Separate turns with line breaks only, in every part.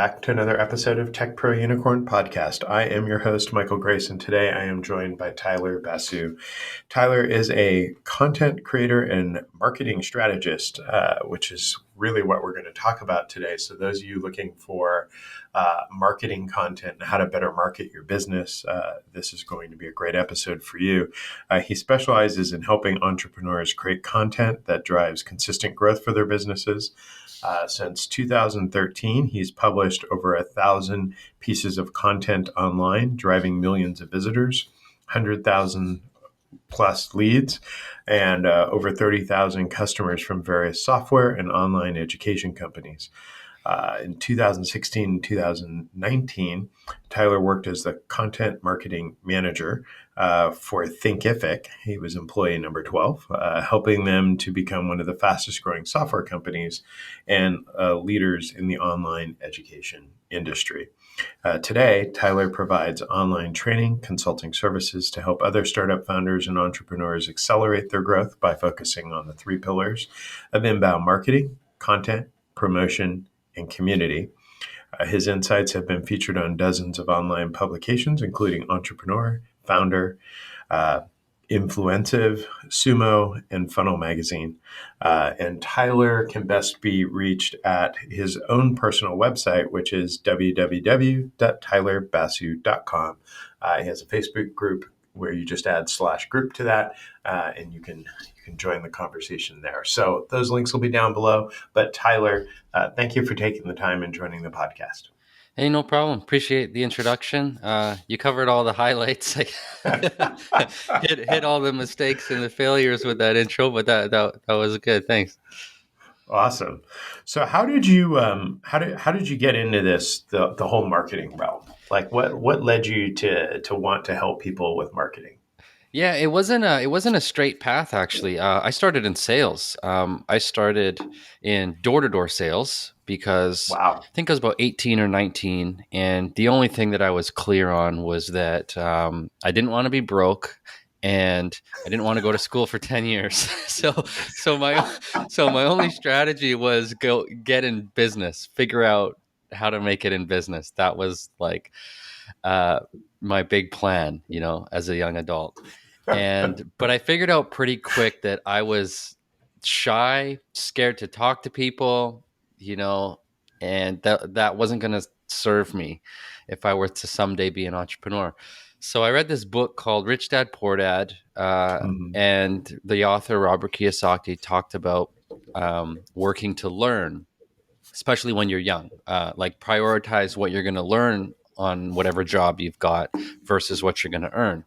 back to another episode of Tech Pro Unicorn Podcast. I am your host, Michael Grace, and today I am joined by Tyler Basu. Tyler is a content creator and marketing strategist, which is really what we're going to talk about today. So those of you looking for marketing content and how to better market your business, this is going to be a great episode for you. He specializes in helping entrepreneurs create content that drives consistent growth for their businesses. Since 2013, he's published over 1,000 pieces of content online, driving millions of visitors, 100,000 plus leads, and over 30,000 customers from various software and online education companies. In 2016 and 2019, Tyler worked as the content marketing manager for Thinkific. He was employee number 12, helping them to become one of the fastest growing software companies and leaders in the online education industry. Today, Tyler provides online training, consulting services to help other startup founders and entrepreneurs accelerate their growth by focusing on the three pillars of inbound marketing, content, promotion, and community. His insights have been featured on dozens of online publications, including Entrepreneur, Foundr, Influencive, Sumo, and Funnel Magazine. And Tyler can best be reached at his own personal website, which is www.tylerbasu.com. He has a Facebook group where you just add /group to that, and you can join the conversation there. So those links will be down below. But Tyler, thank you for taking the time and joining the podcast.
Hey, no problem. Appreciate the introduction. You covered all the highlights. hit all the mistakes and the failures with that intro, but that was good. Thanks.
Awesome. So how did you get into this the whole marketing realm? Like what led you to want to help people with marketing?
Yeah, it wasn't a straight path actually. I started in sales. I started in door-to-door sales because
Wow.
I think I was about 18 or 19, and the only thing that I was clear on was that I didn't want to be broke, and I didn't want to go to school for 10 years. so my only strategy was go get in business, figure out how to make it in business. That was like my big plan, as a young adult. But I figured out pretty quick that I was shy, scared to talk to people, and that wasn't going to serve me if I were to someday be an entrepreneur. So I read this book called Rich Dad Poor Dad, and the author Robert Kiyosaki talked about working to learn, especially when you're young. Like prioritize what you're going to learn on whatever job you've got versus what you're going to earn.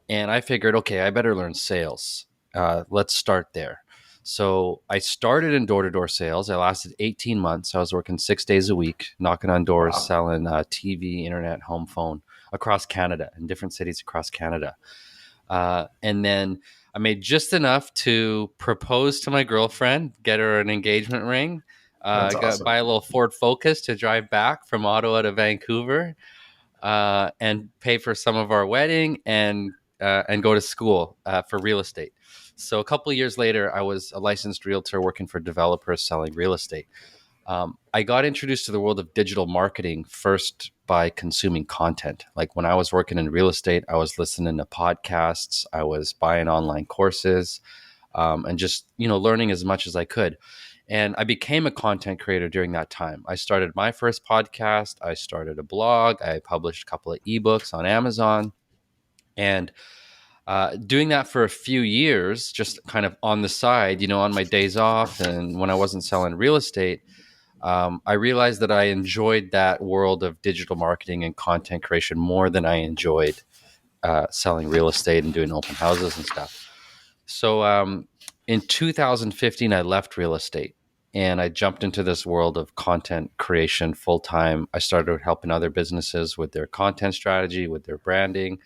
And I figured, okay, I better learn sales. Let's start there. So I started in door-to-door sales. I lasted 18 months. I was working 6 days a week, knocking on doors,
Wow.
selling TV, internet, home phone across Canada, in different cities across Canada. And then I made just enough to propose to my girlfriend, get her an engagement ring,
That's awesome.
buy a little Ford Focus to drive back from Ottawa to Vancouver, and pay for some of our wedding and go to school for real estate. So a couple of years later, I was a licensed realtor working for developers selling real estate. I got introduced to the world of digital marketing first by consuming content. Like when I was working in real estate, I was listening to podcasts, I was buying online courses, and just, learning as much as I could. And I became a content creator during that time. I started my first podcast. I started a blog. I published a couple of ebooks on Amazon. And doing that for a few years, just kind of on the side, on my days off and when I wasn't selling real estate, I realized that I enjoyed that world of digital marketing and content creation more than I enjoyed selling real estate and doing open houses and stuff. So in 2015, I left real estate and I jumped into this world of content creation full time. I started helping other businesses with their content strategy, with their branding.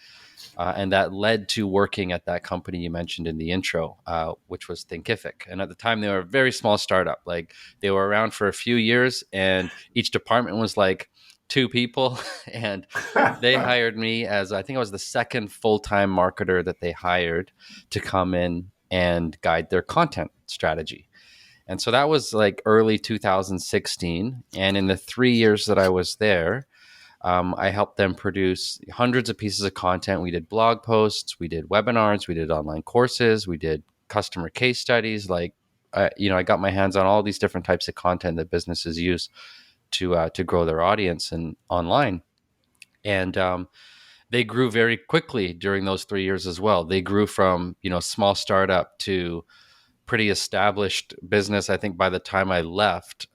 And that led to working at that company you mentioned in the intro, which was Thinkific. And at the time, they were a very small startup. Like they were around for a few years and each department was like 2 people. And they hired me as, I think I was the second full-time marketer that they hired to come in and guide their content strategy. And so that was like early 2016. And in the 3 years that I was there, I helped them produce hundreds of pieces of content. We did blog posts, we did webinars, we did online courses, we did customer case studies. Like, I got my hands on all these different types of content that businesses use to grow their audience and online. And they grew very quickly during those 3 years as well. They grew from small startup to pretty established business. I think by the time I left,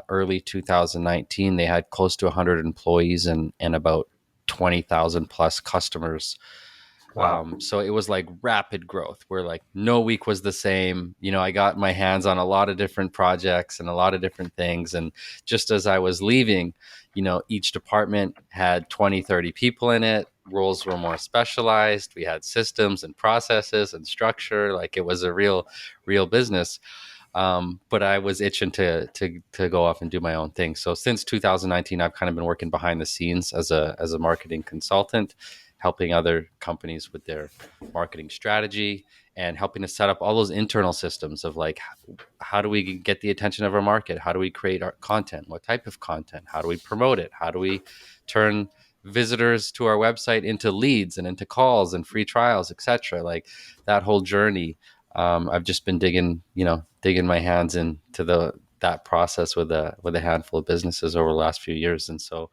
early 2019, they had close to 100 employees and about 20,000 plus customers.
Wow.
So it was like rapid growth where like no week was the same. I got my hands on a lot of different projects and a lot of different things. And just as I was leaving, each department had 20, 30 people in it. Roles were more specialized. We had systems and processes and structure. Like it was a real business. But I was itching to go off and do my own thing. So since 2019, I've kind of been working behind the scenes as a marketing consultant, helping other companies with their marketing strategy and helping to set up all those internal systems of like, how do we get the attention of our market? How do we create our content? What type of content? How do we promote it? How do we turn visitors to our website into leads and into calls and free trials, etc.? Like that whole journey. I've just been digging my hands into that process with a handful of businesses over the last few years, and so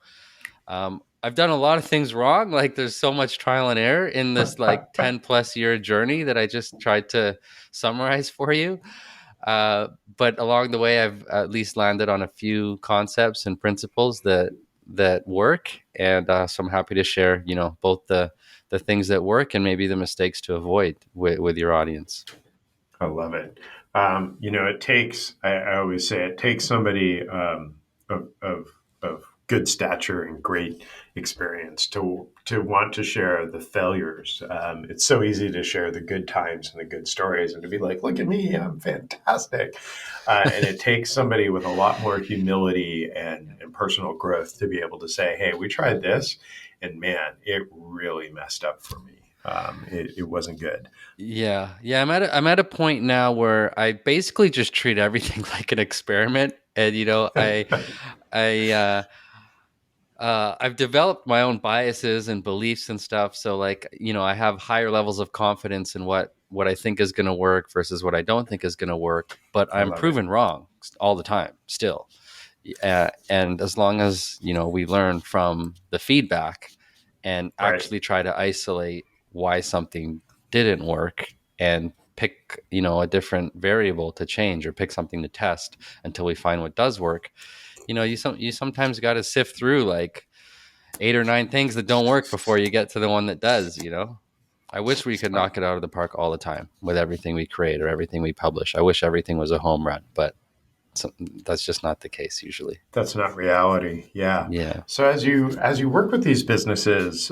I've done a lot of things wrong. Like there's so much trial and error in this like 10 plus year journey that I just tried to summarize for you. But along the way, I've at least landed on a few concepts and principles that work, and so I'm happy to share, both the things that work and maybe the mistakes to avoid with your audience.
I love it. It takes, I always say, it takes somebody of good stature and great experience to want to share the failures. It's so easy to share the good times and the good stories and to be like, look at me, I'm fantastic. And it takes somebody with a lot more humility and personal growth to be able to say, hey, we tried this, and man, it really messed up for me. It wasn't good.
Yeah. I'm at a point now where I basically just treat everything like an experiment, and I I've developed my own biases and beliefs and stuff. So like, I have higher levels of confidence in what I think is going to work versus what I don't think is going to work. But
I
I'm
love it.
proven wrong all the time still. And as long as we learn from the feedback and
Right.
actually try to isolate why something didn't work and pick a different variable to change or pick something to test until we find what does work. You sometimes got to sift through like 8 or 9 things that don't work before you get to the one that does. I wish we could
Uh,
knock it out of the park all the time with everything we create or everything we publish. I wish everything was a home run, but that's just not the case usually.
That's not reality. Yeah.
Yeah.
So as you work with these businesses,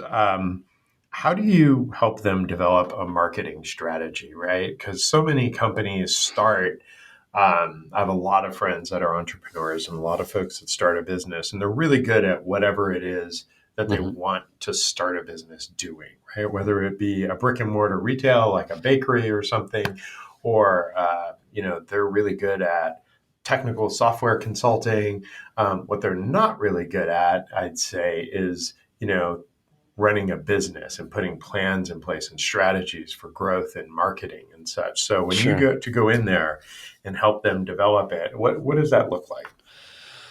how do you help them develop a marketing strategy? Right, because so many companies start. I have a lot of friends that are entrepreneurs and a lot of folks that start a business, and they're really good at whatever it is that they
Hmm.
want to start a business doing. Right, whether it be a brick and mortar retail like a bakery or something, or they're really good at technical software consulting. What they're not really good at, I'd say, is running a business and putting plans in place and strategies for growth and marketing and such. So when you
Sure.
go in there and help them develop it, what does that look like?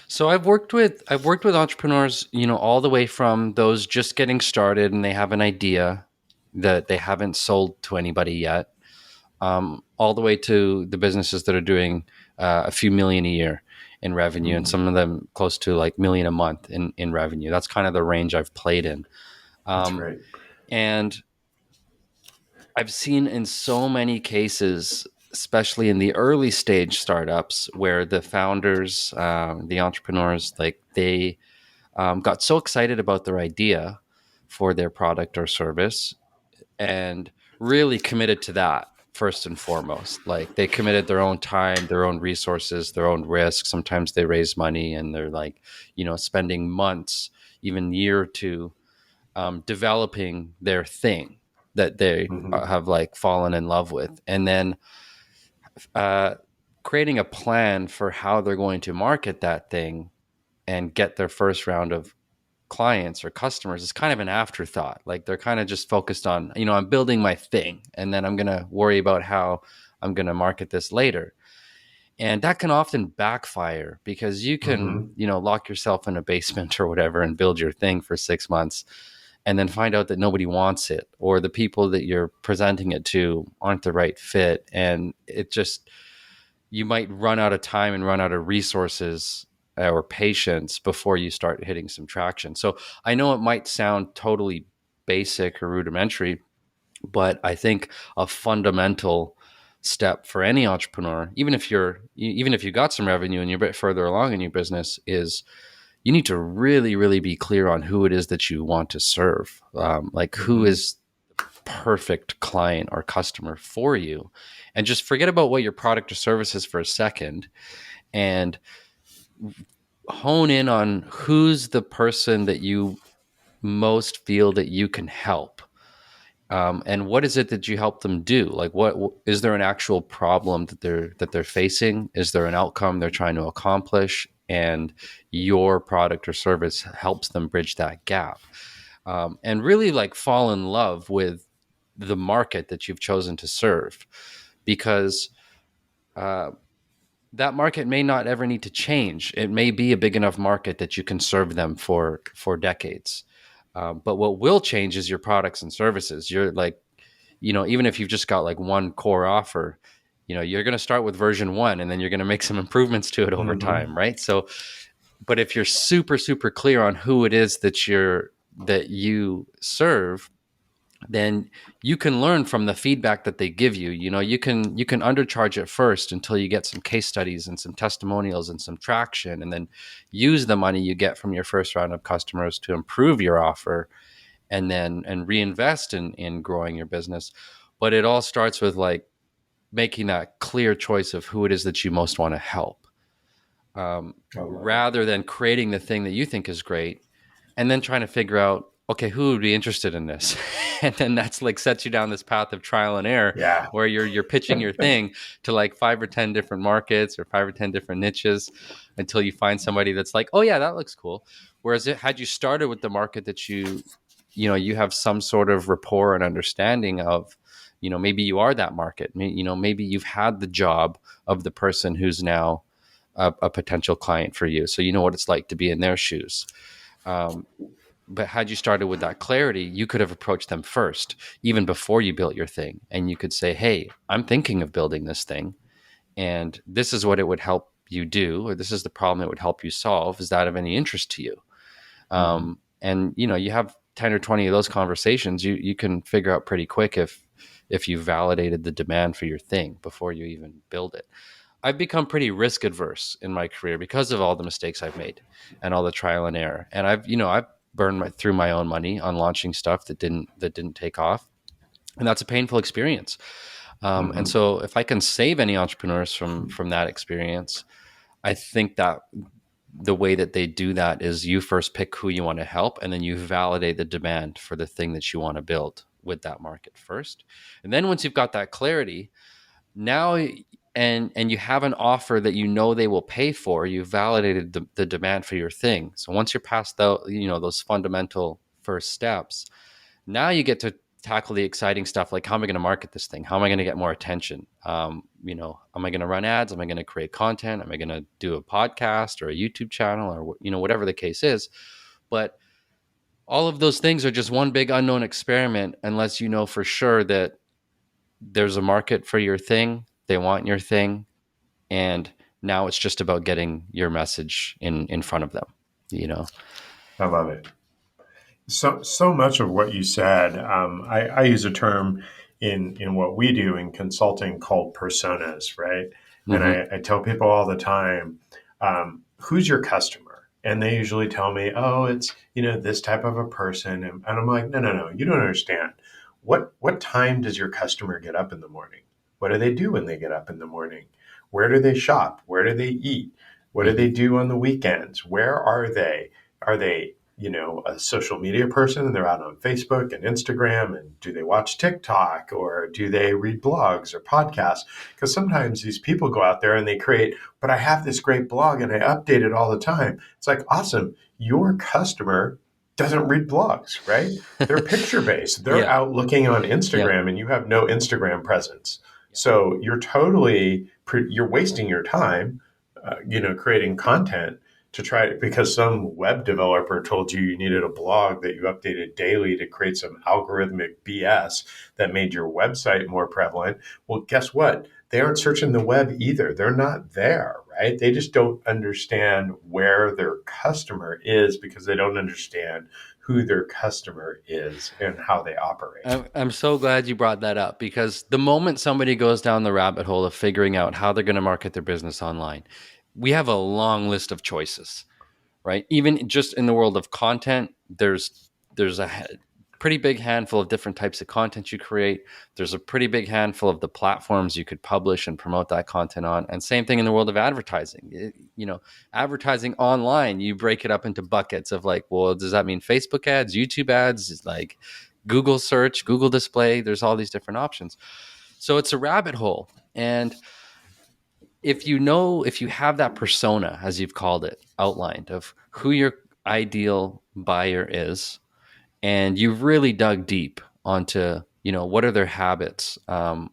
So I've worked with entrepreneurs, all the way from those just getting started and they have an idea that they haven't sold to anybody yet, all the way to the businesses that are doing a few million a year in revenue, and
Mm,
some of them close to like million a month in revenue. That's kind of the range I've played in.
that's
Um,
great.
and I've seen in so many cases, especially in the early stage startups, where the founders, the entrepreneurs, like they got so excited about their idea for their product or service and really committed to that first and foremost. Like they committed their own time, their own resources, their own risk. Sometimes they raise money and they're like, spending months, even year or two, developing their thing that they
Hmm.
have like fallen in love with. And then uh, creating a plan for how they're going to market that thing and get their first round of clients or customers is kind of an afterthought. Like they're kind of just focused on, I'm building my thing and then I'm going to worry about how I'm going to market this later. And that can often backfire because you can,
Mm-hmm.
lock yourself in a basement or whatever and build your thing for 6 months and then find out that nobody wants it or the people that you're presenting it to aren't the right fit. And it just, you might run out of time and run out of resources or patience before you start hitting some traction. So I know it might sound totally basic or rudimentary, but I think a fundamental step for any entrepreneur, even if you got some revenue and you're a bit further along in your business, is you need to really, really be clear on who it is that you want to serve. Like who
Mm-hmm.
is perfect client or customer for you, and just forget about what your product or service is for a second and hone in on who's the person that you most feel that you can help. And what is it that you help them do? Like, what is there an actual problem that they're facing? Is there an outcome they're trying to accomplish? And your product or service helps them bridge that gap. And really, like, fall in love with the market that you've chosen to serve, because uh, that market may not ever need to change. It may be a big enough market that you can serve them for decades. But what will change is your products and services. You're like, even if you've just got like one core offer, you're going to start with version one and then you're going to make some improvements to it over
Mm-hmm.
time, right? So, but if you're super, super clear on who it is that you serve, then you can learn from the feedback that they give you. You can undercharge at first until you get some case studies and some testimonials and some traction, and then use the money you get from your first round of customers to improve your offer, and reinvest in growing your business. But it all starts with like making that clear choice of who it is that you most want to help,
I love it.
rather than creating the thing that you think is great and then trying to figure out, okay, who would be interested in this? And then that's like sets you down this path of trial and error
Yeah.
where you're pitching your thing to like 5 or 10 different markets or 5 or 10 different niches until you find somebody that's like, oh yeah, that looks cool. Whereas had you started with the market that you have some sort of rapport and understanding of, maybe you are that market. Maybe you've had the job of the person who's now a potential client for you, so you know what it's like to be in their shoes. Um, but had you started with that clarity, you could have approached them first, even before you built your thing. And you could say, hey, I'm thinking of building this thing, and this is what it would help you do, or this is the problem it would help you solve. Is that of any interest to you?
Mm-hmm.
And you have 10 or 20 of those conversations, you can figure out pretty quick if you validated the demand for your thing before you even build it. I've become pretty risk adverse in my career because of all the mistakes I've made and all the trial and error. And I've burned through my own money on launching stuff that didn't take off, and that's a painful experience. And
Mm-hmm.
so, if I can save any entrepreneurs from that experience, I think that the way that they do that is you first pick who you want to help, and then you validate the demand for the thing that you want to build with that market first. And then once you've got that clarity, now and you have an offer that they will pay for, you validated the demand for your thing. So once you're past those fundamental first steps, now you get to tackle the exciting stuff, like, how am I going to market this thing? How am I going to get more attention? Am I going to run ads? Am I going to create content? Am I going to do a podcast or a YouTube channel, or whatever the case is? But all of those things are just one big unknown experiment unless you know for sure that there's a market for your thing, they want your thing, and now it's just about getting your message in front of them, you know.
I love it. So much of what you said, I use a term in what we do in consulting called personas, right? And
Mm-hmm.
I tell people all the time, who's your customer? And they usually tell me, oh, it's this type of a person, and I'm like, no, no, no, you don't understand. What time does your customer get up in the morning? What do they do when they get up in the morning? Where do they shop? Where do they eat? What do
Mm-hmm.
they do on the weekends? Where are they? Are they a social media person and they're out on Facebook and Instagram, and do they watch TikTok or do they read blogs or podcasts? Because sometimes these people go out there and they create, but I have this great blog and I update it all the time. It's like, awesome. Your customer doesn't read blogs, right? They're picture based. They're
Yeah.
out looking on
Yeah.
Instagram and you have no Instagram presence.
Yeah.
So you're wasting your time, creating content to try because some web developer told you you needed a blog that you updated daily to create some algorithmic BS that made your website more prevalent. Well, guess what? They aren't searching the web either. They're not there, right? They just don't understand where their customer is because they don't understand who their customer is and how they operate.
I'm so glad you brought that up, because the moment somebody goes down the rabbit hole of figuring out how they're going to market their business online, we have a long list of choices, right? Even just in the world of content, there's a pretty big handful of different types of content you create. There's a pretty big handful of the platforms you could publish and promote that content on. And same thing in the world of advertising. Advertising online, you break it up into buckets of like, well, does that mean Facebook ads, YouTube ads, like Google search, Google display? There's all these different options. So it's a rabbit hole. And if you have that persona, as you've called it, outlined of who your ideal buyer is, and you've really dug deep onto, what are their habits,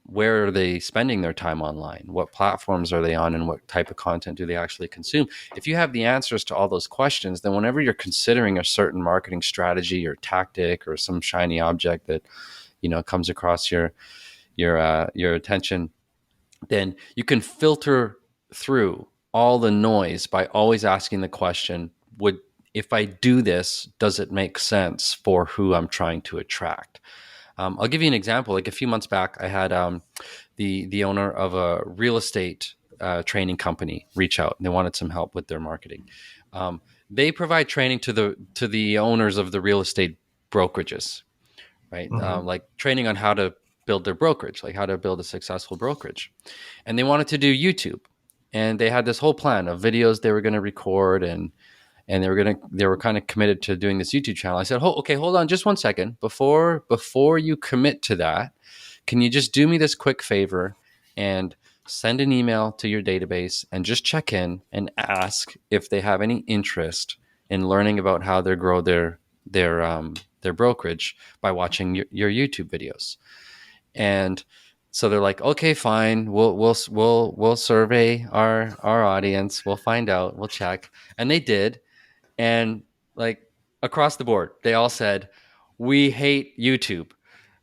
where are they spending their time online, what platforms are they on, and what type of content do they actually consume. If you have the answers to all those questions, then whenever you're considering a certain marketing strategy or tactic or some shiny object that comes across your attention, then you can filter through all the noise by always asking the question, would if I do this, does it make sense for who I'm trying to attract? I'll give you an example. Like a few months back, I had the owner of a real estate training company reach out. They wanted some help with their marketing. They provide training to the owners of the real estate brokerages, right?
Mm-hmm.
Like training on how to build their brokerage, like how to build a successful brokerage. And they wanted to do YouTube. And they had this whole plan of videos they were going to record, and they were kind of committed to doing this YouTube channel. I said, "Oh, okay, hold on just one second. Before you commit to that, can you just do me this quick favor and send an email to your database and just check in and ask if they have any interest in learning about how they grow their brokerage by watching your YouTube videos?" And so they're like, "Okay, fine. We'll survey our audience. We'll find out. We'll check." And they did. And like across the board, they all said, "We hate YouTube.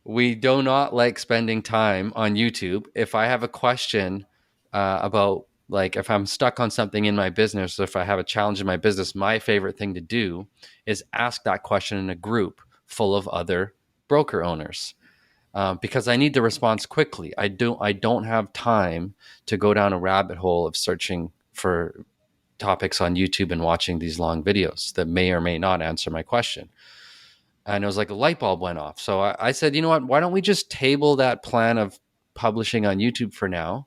We do not like spending time on YouTube. If I have a question about, like, if I'm stuck on something in my business, or if I have a challenge in my business, my favorite thing to do is ask that question in a group full of other broker owners, because I need the response quickly. I don't have time to go down a rabbit hole of searching for topics on YouTube and watching these long videos that may or may not answer my question." And it was like a light bulb went off. So I said, you know what? Why don't we just table that plan of publishing on YouTube for now?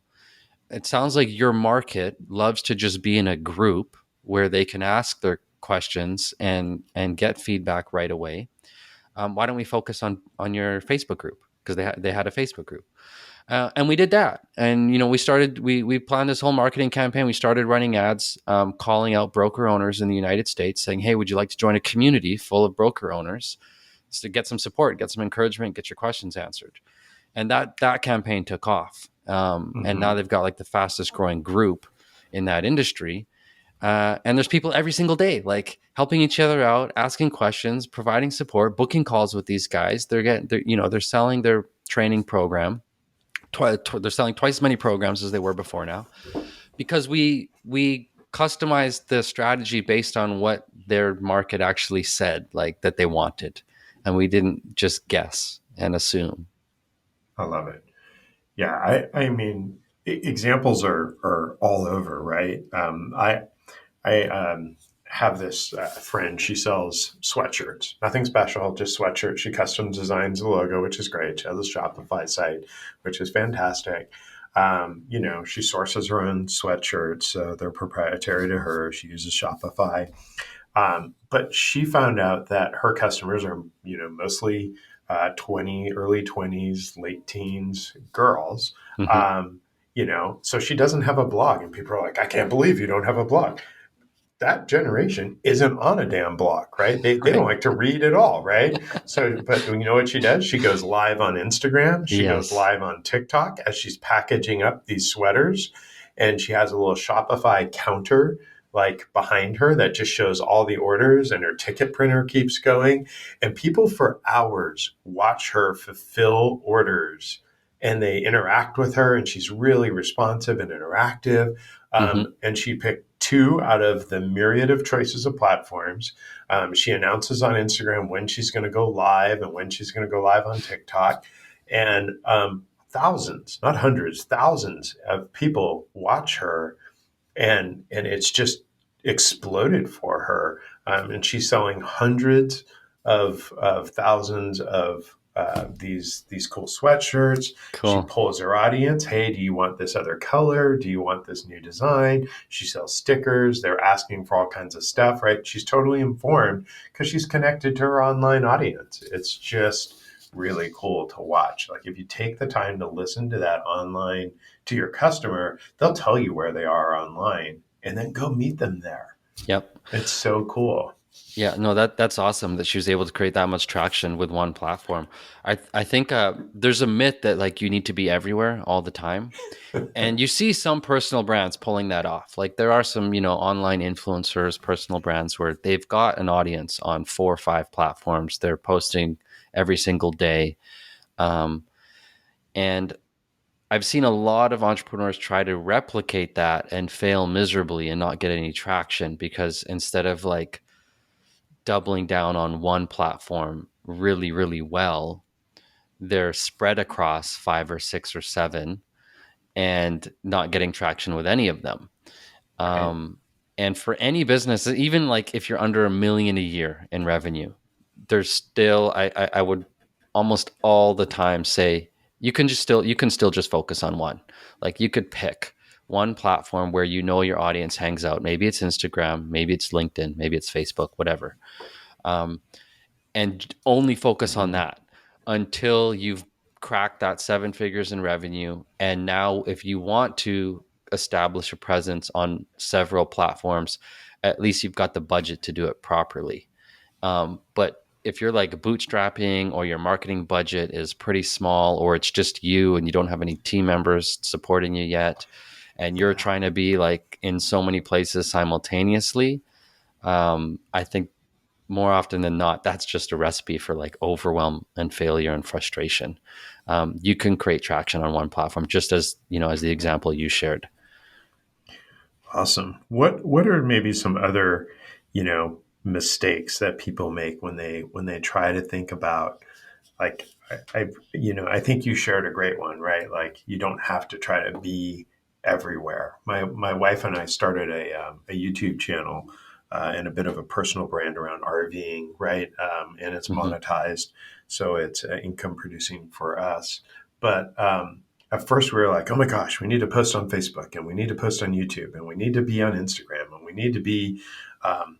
It sounds like your market loves to just be in a group where they can ask their questions and get feedback right away. Why don't we focus on your Facebook group? Because they had a Facebook group. And we did that. And, we planned this whole marketing campaign. We started running ads, calling out broker owners in the United States saying, "Hey, would you like to join a community full of broker owners to get some support, get some encouragement, get your questions answered?" And that campaign took off. And now
Mm-hmm.
they've got like the fastest growing group in that industry. And there's people every single day, like helping each other out, asking questions, providing support, booking calls with these guys. They're selling their training program. They're selling twice as many programs as they were before now, because we customized the strategy based on what their market actually said, like that they wanted, and we didn't just guess and assume.
I love it. Yeah, I mean, examples are all over, right? I have this friend. She sells sweatshirts. Nothing special, just sweatshirts. She custom designs the logo, which is great. She has a Shopify site, which is fantastic. She sources her own sweatshirts. They're proprietary to her. She uses Shopify. But she found out that her customers are, mostly 20, early 20s, late teens girls.
Hmm.
Um, so she doesn't have a blog, and people are like, I can't believe you don't have a blog. That generation isn't on a damn blog, right? They don't
Right.
like to read at all, right? So, but you know what she does? She goes live on Instagram. She goes
Yes.
live on TikTok as she's packaging up these sweaters. And she has a little Shopify counter like behind her that just shows all the orders, and her ticket printer keeps going. And people for hours watch her fulfill orders, and they interact with her, and she's really responsive and interactive.
Hmm.
And she picked two out of the myriad of choices of platforms. She announces on Instagram when she's going to go live and when she's going to go live on TikTok. And thousands, not hundreds, thousands of people watch her, and it's just exploded for her. And she's selling hundreds of thousands of these cool sweatshirts. She
Cool.
pulls her audience. Hey, do you want this other color? Do you want this new design? She sells stickers. They're asking for all kinds of stuff, right? She's totally informed because she's connected to her online audience. It's just really cool to watch. Like if you take the time to listen to that online to your customer, they'll tell you where they are online, and then go meet them there.
Yep.
It's so cool.
Yeah, no, that's awesome that she was able to create that much traction with one platform. I think there's a myth that like you need to be everywhere all the time. And you see some personal brands pulling that off. Like there are some, online influencers, personal brands where they've got an audience on 4 or 5 platforms. They're posting every single day. Um, and I've seen a lot of entrepreneurs try to replicate that and fail miserably and not get any traction because instead of like doubling down on one platform really, really well, they're spread across 5 or 6 or 7 and not getting traction with any of them.
Right.
Um, and for any business, even like if you're under 1 million a year in revenue, there's still I would almost all the time say you can still just focus on one. Like you could pick one platform where your audience hangs out. Maybe it's Instagram, maybe it's LinkedIn, maybe it's Facebook, whatever. Um, and only focus on
Mm-hmm.
that until you've cracked that 7 figures in revenue. And now, if you want to establish a presence on several platforms, at least you've got the budget to do it properly. But if you're like bootstrapping or your marketing budget is pretty small or it's just you and you don't have any team members supporting you yet, and you're
Yeah.
trying to be like in so many places simultaneously, I think more often than not, that's just a recipe for like overwhelm and failure and frustration. You can create traction on one platform, just as as the example you shared.
Awesome. What are maybe some other, mistakes that people make when they try to think about, like, I think you shared a great one, right? Like you don't have to try to be everywhere. My wife and I started a YouTube channel, and a bit of a personal brand around RVing, right? And it's
Hmm.
monetized, so it's income producing for us. But at first we were like, oh my gosh, we need to post on Facebook, and we need to post on YouTube, and we need to be on Instagram, and we need to be um,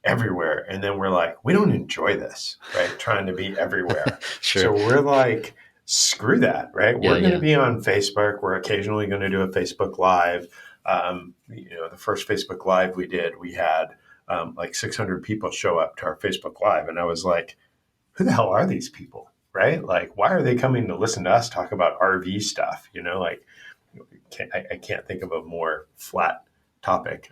everywhere. And then we're like, we don't enjoy this, right? Trying to be everywhere.
Sure.
So we're like, screw that, right?
Yeah.
We're going to
Yeah.
be on Facebook. We're occasionally going to do a Facebook Live. The first Facebook Live we did, we had like 600 people show up to our Facebook Live. And I was like, who the hell are these people? Right? Like, why are they coming to listen to us talk about RV stuff? Like, I can't think of a more flat topic.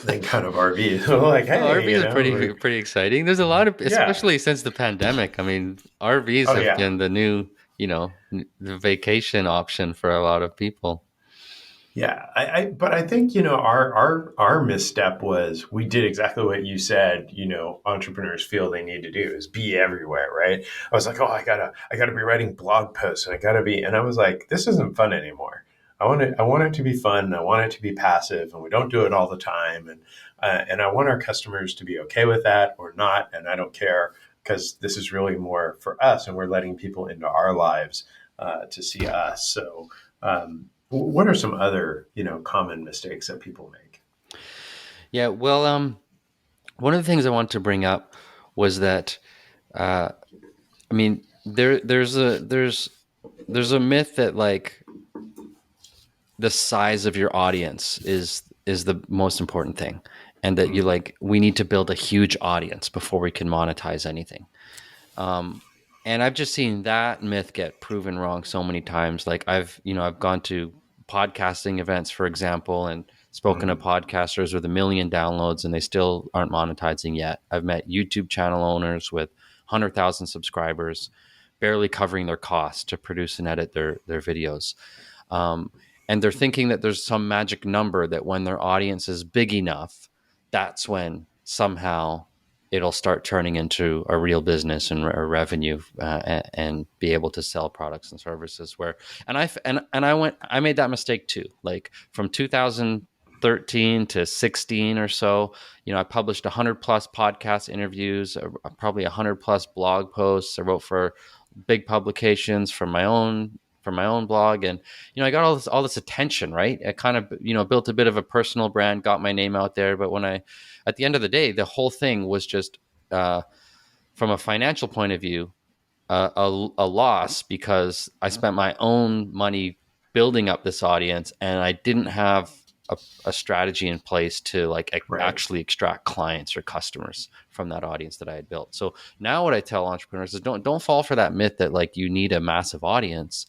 Than kind of RV. So like,
No,
hey,
RVs are
we're
pretty exciting. There's a lot of,
yeah,
especially since the pandemic. I mean, RVs
oh
have
yeah,
been the new, the vacation option for a lot of people.
yeah. But I think our misstep was we did exactly what you said. Entrepreneurs feel they need to do is be everywhere, right? I was like, oh, I gotta be writing blog posts, and and I was like, this isn't fun anymore. I want it to be fun. And I want it to be passive, and we don't do it all the time, and I want our customers to be okay with that or not, and I don't care because this is really more for us, and we're letting people into our lives to see us. What are some other common mistakes that people make?
Yeah, well, one of the things I want to bring up was that uh, I mean, there's a myth that like the size of your audience is the most important thing, and that you
Mm,
like we need to build a huge audience before we can monetize anything. Um, and I've just seen that myth get proven wrong so many times. Like I've gone to podcasting events, for example, and spoken to
mm,
podcasters with 1 million downloads, and they still aren't monetizing yet. I've met YouTube channel owners with 100,000 subscribers, barely covering their costs to produce and edit their videos. Um, and they're thinking that there's some magic number that when their audience is big enough, that's when somehow it'll start turning into a real business and a revenue, and be able to sell products and services. Where I made that mistake too. Like from 2013 to 16 or so, I published 100 plus podcast interviews, probably 100 plus blog posts. I wrote for big publications from my own blog, and I got all this attention, right? I kind of built a bit of a personal brand, got my name out there. But when I at the end of the day, the whole thing was just, uh, from a financial point of view, a loss, because I spent my own money building up this audience, and I didn't have a strategy in place to like
right.
actually extract clients or customers from that audience that I had built. So now what I tell entrepreneurs is don't fall for that myth that like you need a massive audience.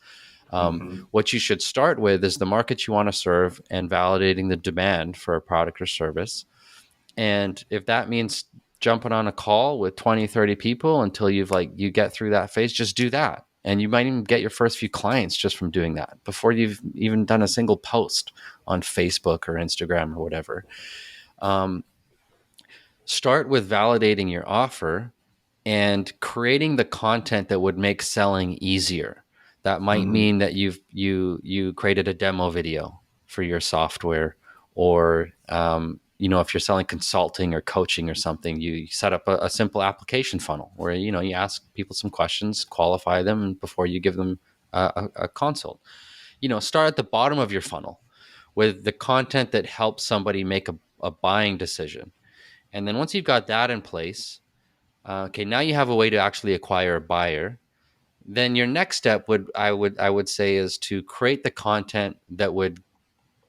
Hmm.
What you should start with is the market you want to serve and validating the demand for a product or service. And if that means jumping on a call with 20, 30 people until you get through that phase, just do that. And you might even get your first few clients just from doing that before you've even done a single post on Facebook or Instagram or whatever. Um, Start with validating your offer and creating the content that would make selling easier. That might
Hmm.
mean that you created a demo video for your software, or if you're selling consulting or coaching or something, you set up a simple application funnel where you ask people some questions, qualify them before you give them a consult. Start at the bottom of your funnel with the content that helps somebody make a buying decision, and then once you've got that in place, okay, now you have a way to actually acquire a buyer. Then your next step would say is to create the content that would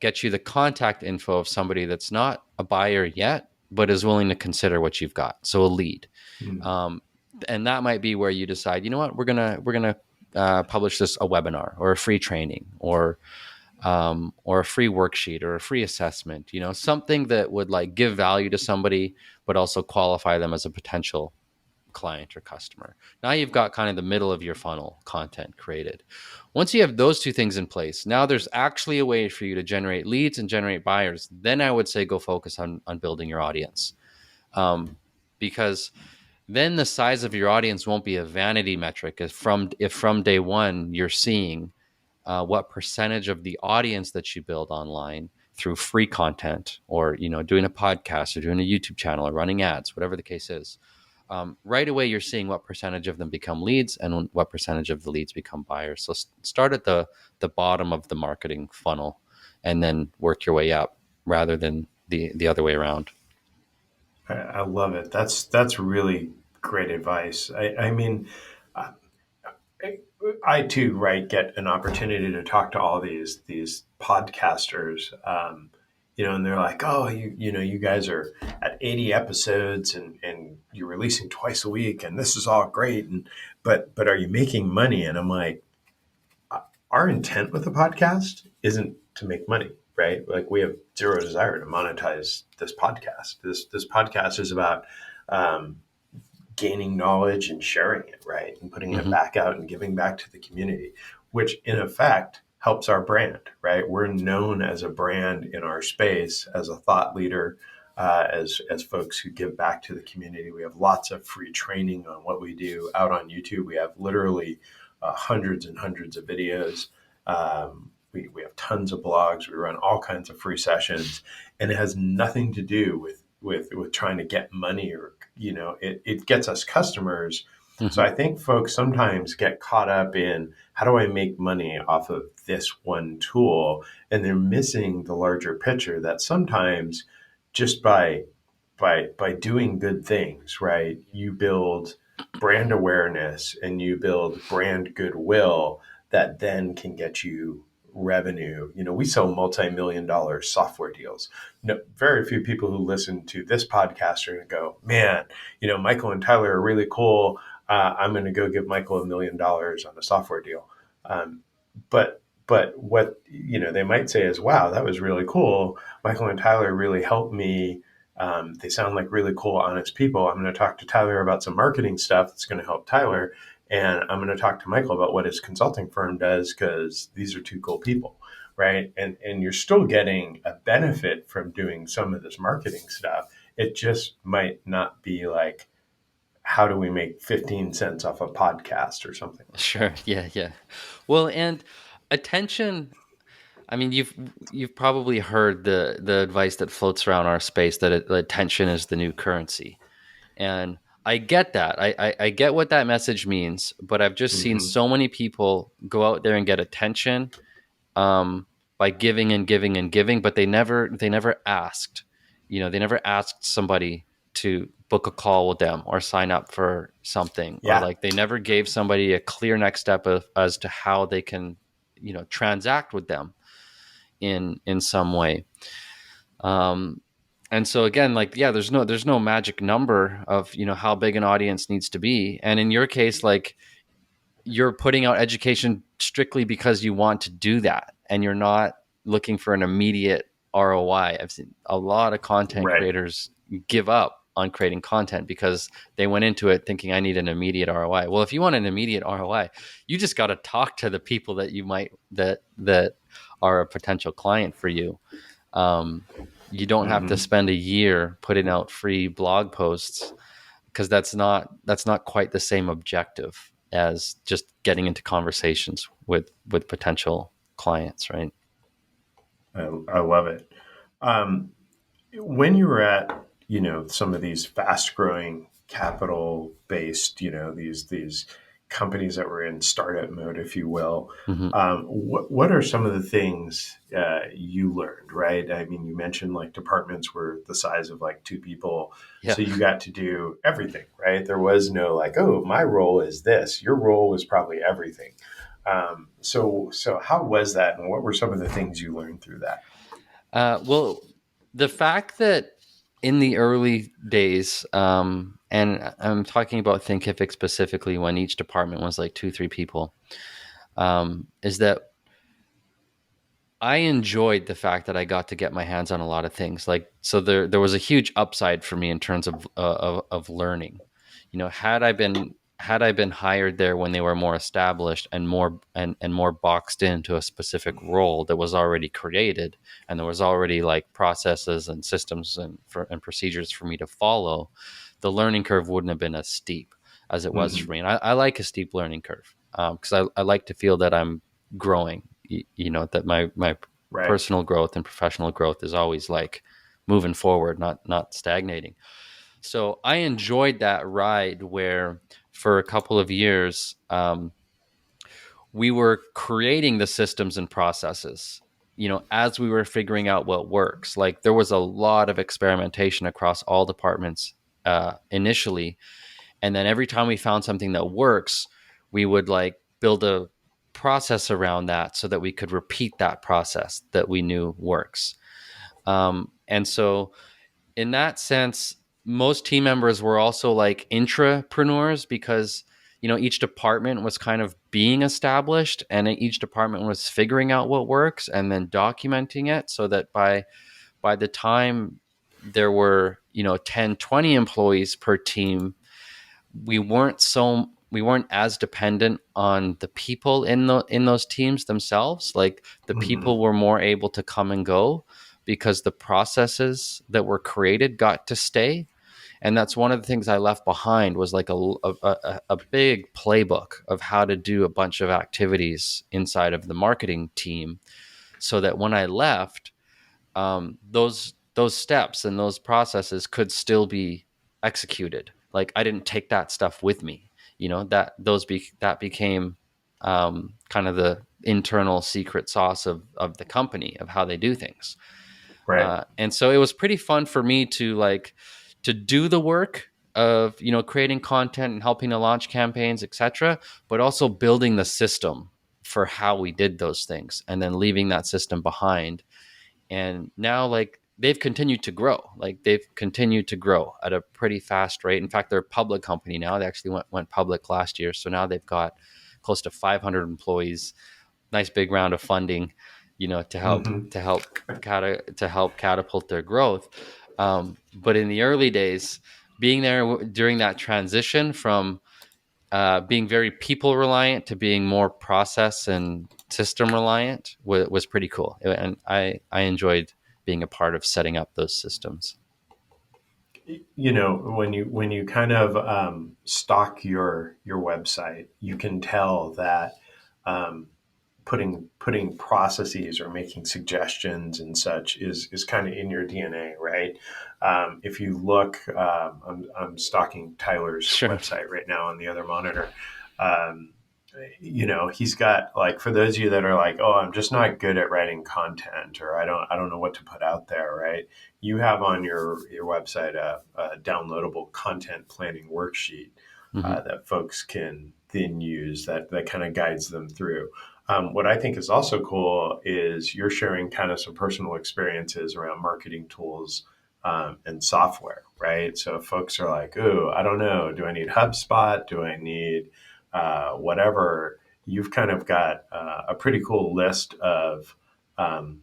get you the contact info of somebody that's not a buyer yet, but is willing to consider what you've got. So a lead, um, and that might be where you decide, you know what, we're gonna publish this a webinar or a free training, or a free worksheet or a free assessment. Something that would like give value to somebody, but also qualify them as a potential client or customer. Now you've got kind of the middle of your funnel content created. Once you have those two things in place, now there's actually a way for you to generate leads and generate buyers. Then I would say go focus on building your audience, because then the size of your audience won't be a vanity metric. If from day one you're seeing what percentage of the audience that you build online through free content, or doing a podcast or doing a YouTube channel or running ads, whatever the case is, right away you're seeing what percentage of them become leads and what percentage of the leads become buyers. So start at the bottom of the marketing funnel and then work your way up, rather than the other way around.
I love it. That's really great advice. I mean, I, I too, right, get an opportunity to talk to all these podcasters, and they're like, oh, you guys are at 80 episodes and you're releasing twice a week, and this is all great, and but are you making money? And I'm like, our intent with the podcast isn't to make money, right? Like we have zero desire to monetize this podcast. This podcast is about um, gaining knowledge and sharing it, right? And putting it
Hmm.
back out and giving back to the community, which in effect helps our brand, right? We're known as a brand in our space, as a thought leader, as folks who give back to the community. We have lots of free training on what we do out on YouTube. We have literally hundreds and hundreds of videos. We have tons of blogs. We run all kinds of free sessions, and it has nothing to do with trying to get money, or it gets us customers. So
Hmm.
I think folks sometimes get caught up in how do I make money off of this one tool, and they're missing the larger picture that sometimes just by doing good things, right? You build brand awareness and you build brand goodwill that then can get you revenue. We sell multi-million dollar software deals. No, very few people who listen to this podcast are going to go, man, Michael and Tyler are really cool. I'm going to go give Michael $1 million on a software deal. Um, but what they might say is, wow, that was really cool. Michael and Tyler really helped me. They sound like really cool, honest people. I'm going to talk to Tyler about some marketing stuff that's going to help Tyler. And I'm going to talk to Michael about what his consulting firm does because these are two cool people, right? And you're still getting a benefit from doing some of this marketing stuff. It just might not be like, how do we make 15 cents off a podcast or something like
Sure.
that?
Yeah, yeah. Well, and attention, I mean, you've probably heard the advice that floats around our space that attention is the new currency. And I get that. I get what that message means, but I've just seen
Mm-hmm.
so many people go out there and get attention um, by giving and giving and giving, but they never asked. They never asked somebody to book a call with them or sign up for something, or
Yeah.
like they never gave somebody a clear next step as to how they can, transact with them in some way. Um, and so again, like, yeah, there's no magic number of how big an audience needs to be. And in your case, like, you're putting out education strictly because you want to do that and you're not looking for an immediate ROI. I've seen a lot of content
Right.
creators give up on creating content because they went into it thinking I need an immediate ROI. Well, if you want an immediate ROI, you just got to talk to the people that are a potential client for you. Um, you don't have to
Mm-hmm.
spend a year putting out free blog posts because that's not quite the same objective as just getting into conversations with potential clients, right?
I love it. Um, when you were at some of these fast growing capital based these companies that were in startup mode, if you will,
Hmm.
what are some of the things you learned? Right, I mean, you mentioned like departments were the size of like two people,
Yeah.
so you got to do everything, right? There was no like, oh, my role is this. Your role was probably everything. So how was that, and what were some of the things you learned through that?
Well, the fact that in the early days, and I'm talking about Thinkific specifically, when each department was like two, three people, is that I enjoyed the fact that I got to get my hands on a lot of things. Like, so there was a huge upside for me in terms of learning. Had I been hired there when they were more established and more boxed into a specific role that was already created, and there was already like processes and systems and procedures for me to follow, the learning curve wouldn't have been as steep as it was
Hmm.
for me. And I like a steep learning curve because I like to feel that I'm growing. That my
Right.
personal growth and professional growth is always like moving forward, not stagnating. So I enjoyed that ride where for a couple of years we were creating the systems and processes, as we were figuring out what works. Like, there was a lot of experimentation across all departments initially, and then every time we found something that works, we would like build a process around that so that we could repeat that process that we knew works. And so, in that sense, most team members were also like intrapreneurs because each department was kind of being established and each department was figuring out what works and then documenting it so that by the time there were 10, 20 employees per team, we weren't as dependent on the people in those teams themselves. Like, the
Hmm.
people were more able to come and go because the processes that were created got to stay. And that's one of the things I left behind was like a big playbook of how to do a bunch of activities inside of the marketing team, so that when I left, those steps and those processes could still be executed. Like, I didn't take that stuff with me. That became kind of the internal secret sauce of the company of how they do things.
Right.
And so it was pretty fun for me to to do the work of creating content and helping to launch campaigns, etc., but also building the system for how we did those things and then leaving that system behind. And now they've continued to grow. They've continued to grow at a pretty fast rate. In fact, they're a public company now. They actually went public last year, so now they've got close to 500 employees. Nice big round of funding, to help
Hmm.
to help catapult their growth. But in the early days, being there during that transition from being very people reliant to being more process and system reliant was pretty cool, and I enjoyed being a part of setting up those systems.
When you kind of stock your website, you can tell that um, putting processes or making suggestions and such is kind of in your DNA, right? If you look, I'm stalking Tyler's
Sure.
website right now on the other monitor. Um, he's got, like, for those of you that are like, oh, I'm just not good at writing content, or I don't know what to put out there, right? You have on your website a downloadable content planning worksheet
Hmm.
that folks can then use, that kind of guides them through. What I think is also cool is you're sharing kind of some personal experiences around marketing tools and software, right? So if folks are like, oh, I don't know, do I need HubSpot? Do I need whatever? You've kind of got a pretty cool list of um,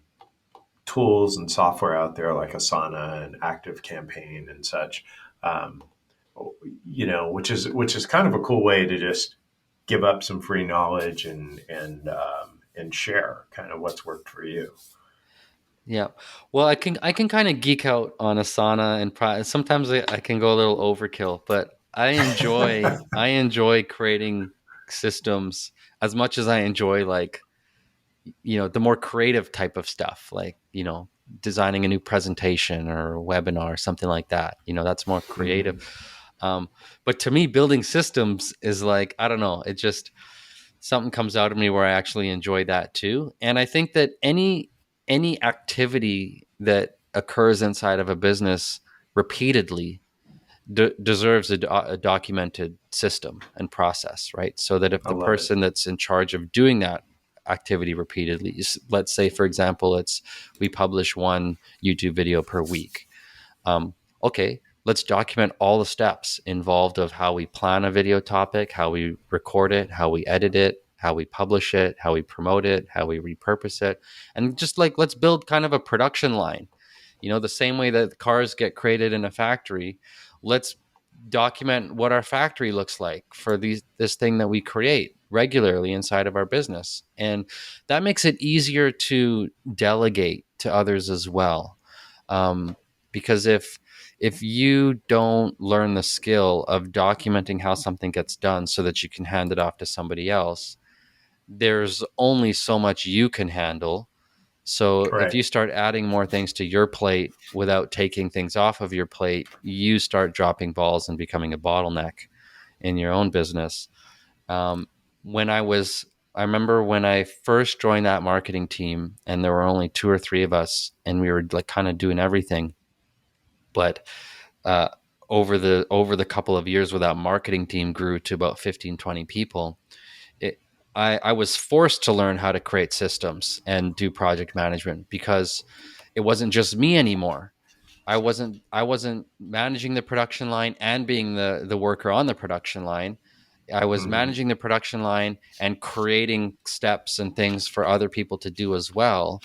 tools and software out there, like Asana and Active Campaign and such. Um, which is kind of a cool way to just give up some free knowledge and share kind of what's worked for you.
Yeah. Well, I can kind of geek out on Asana and sometimes I can go a little overkill, but I enjoy creating systems as much as I enjoy the more creative type of stuff, designing a new presentation or a webinar or something like that. That's more creative.
Mhm.
Um, but to me, building systems is I don't know, it just something comes out of me where I actually enjoy that too. And I think that any activity that occurs inside of a business repeatedly deserves a documented system and process, right? So that if
I
the
love it.
person that's in charge of doing that activity repeatedly, let's say, for example, it's we publish one YouTube video per week. Okay, let's document all the steps involved of how we plan a video topic, how we record it, how we edit it, how we publish it, how we promote it, how we repurpose it, and just let's build kind of a production line. The same way that cars get created in a factory, let's document what our factory looks like for this thing that we create regularly inside of our business. And that makes it easier to delegate to others as well. Um, because if you don't learn the skill of documenting how something gets done so that you can hand it off to somebody else, there's only so much you can handle. So if
Right.
you start adding more things to your plate without taking things off of your plate, you start dropping balls and becoming a bottleneck in your own business. Um, when I remember when I first joined that marketing team, and there were only two or three of us, and we were kind of doing everything. But uh, over the couple of years, where that marketing team grew to about 15, 20 people, it, I was forced to learn how to create systems and do project management because it wasn't just me anymore. I wasn't managing the production line and being the worker on the production line. I was
Hmm.
managing the production line and creating steps and things for other people to do as well.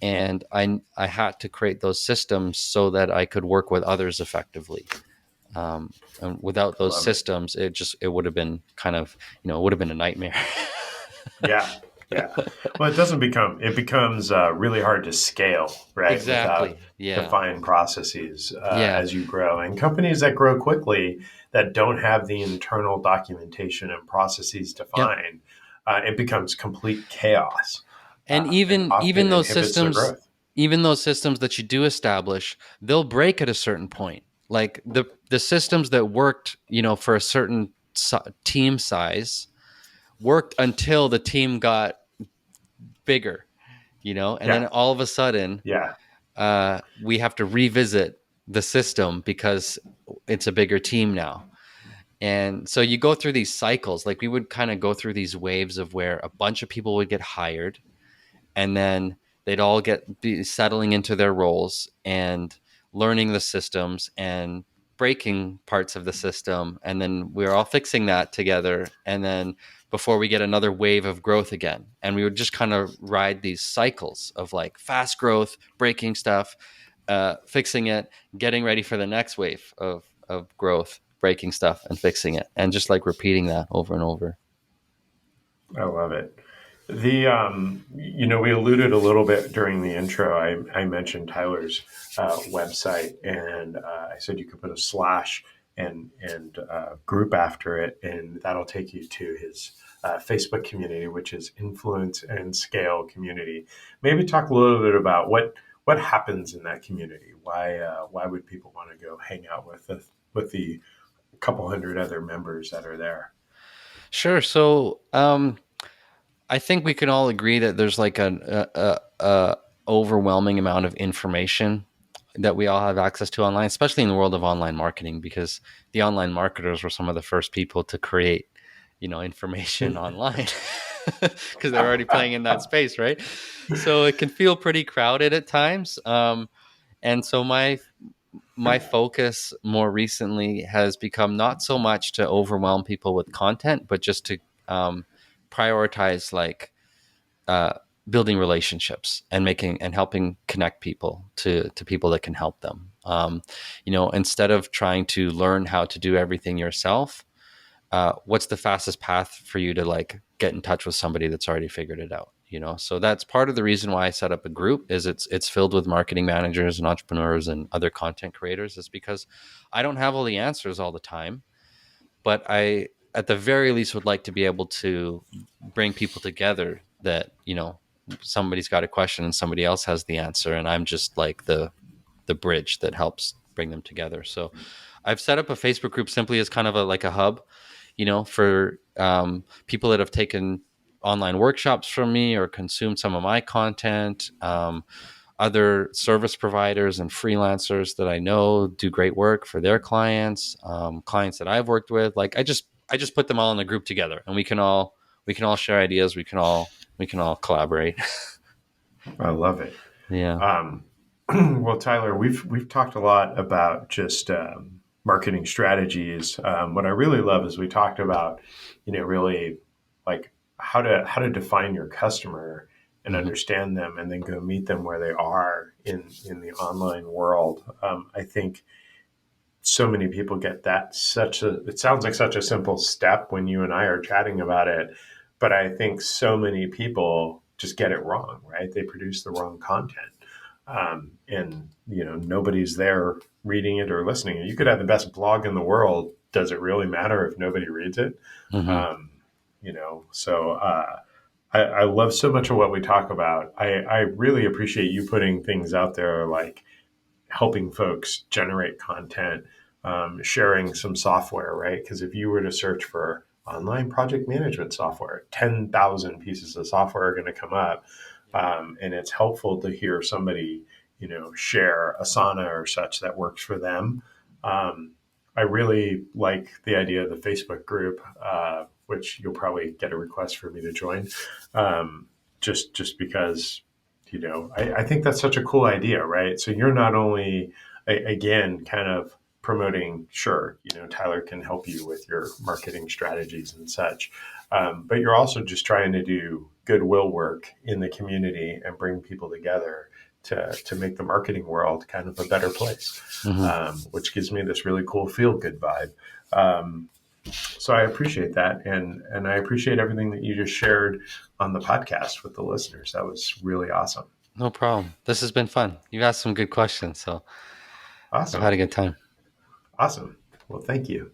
And I had to create those systems so that I could work with others effectively. And without
I
those
love it.
systems, it would have been kind of, it would have been a nightmare.
Yeah. Yeah. Well, it becomes really hard to scale, right? Without
Exactly. Yeah.
defined processes
Yeah.
as you grow. And companies that grow quickly that don't have the internal documentation and processes
Yep.
defined, it becomes complete chaos
And
and
even
often
those
inhibits their
systems,
growth.
even those systems that you do establish, they'll break at a certain point. Like the systems that worked, for a certain team size worked until the team got bigger, and then
Yeah.
all of a sudden
Yeah.
we have to revisit the system because it's a bigger team now. And so you go through these cycles. Like we would kind of go through these waves of where a bunch of people would get hired, and then they'd all be settling into their roles and learning the systems and breaking parts of the system, and then we're all fixing that together, and then before we get another wave of growth again. And we would just kind of ride these cycles of like fast growth, breaking stuff, fixing it, getting ready for the next wave of growth, breaking stuff and fixing it, and just like repeating that over and over.
I love it. We alluded a little bit during the intro. I mentioned Tyler's website, and I said you could put a slash and group after it, and that'll take you to his Facebook community, which is Influence and Scale Community. Maybe talk a little bit about what happens in that community. Why would people want to go hang out with the couple hundred other members that are there?
Sure. So I think we can all agree that there's like a overwhelming amount of information that we all have access to online, especially in the world of online marketing, because the online marketers were some of the first people to create, information online because they're already playing in that space, right? So it can feel pretty crowded at times. And so my focus more recently has become not so much to overwhelm people with content, but just to prioritize like uh, building relationships and making and helping connect people to people that can help them. Instead of trying to learn how to do everything yourself, what's the fastest path for you to like get in touch with somebody that's already figured it out? So that's part of the reason why I set up a group. Is it's filled with marketing managers and entrepreneurs and other content creators. Is because I don't have all the answers all the time, but I at the very least would like to be able to bring people together that somebody's got a question and somebody else has the answer, and I'm just like the bridge that helps bring them together. So I've set up a Facebook group simply as kind of a hub, for people that have taken online workshops from me or consumed some of my content. Other service providers and freelancers that I know do great work for their clients, clients that I've worked with. Like I just put them all in a group together, and we can all share ideas. We can all collaborate.
I love it.
Yeah.
Um, well, Tyler, we've talked a lot about just marketing strategies. What I really love is we talked about, really like how to define your customer and
Hmm.
understand them, and then go meet them where they are in the online world. I think so many people get that it sounds like such a simple step when you and I are chatting about it, but I think so many people just get it wrong, right? They produce the wrong content. And nobody's there reading it or listening. You could have the best blog in the world. Does it really matter if nobody reads it?
Hmm.
Um, I love so much of what we talk about. I really appreciate you putting things out there like helping folks generate content, sharing some software, right? Because if you were to search for online project management software, 10,000 pieces of software are going to come up. And it's helpful to hear somebody, share Asana or such that works for them. Um, I really like the idea of the Facebook group, which you'll probably get a request for me to join, just because I think that's such a cool idea, right? So you're not only, again, kind of promoting, sure, Tyler can help you with your marketing strategies and such, but you're also just trying to do goodwill work in the community and bring people together to make the marketing world kind of a better place,
Hmm.
which gives me this really cool feel good vibe. Um, so I appreciate that, and I appreciate everything that you just shared on the podcast with the listeners. That was really awesome.
No problem. This has been fun. You've asked some good questions, so I've had
Awesome.
a good time.
Awesome. Well, thank you.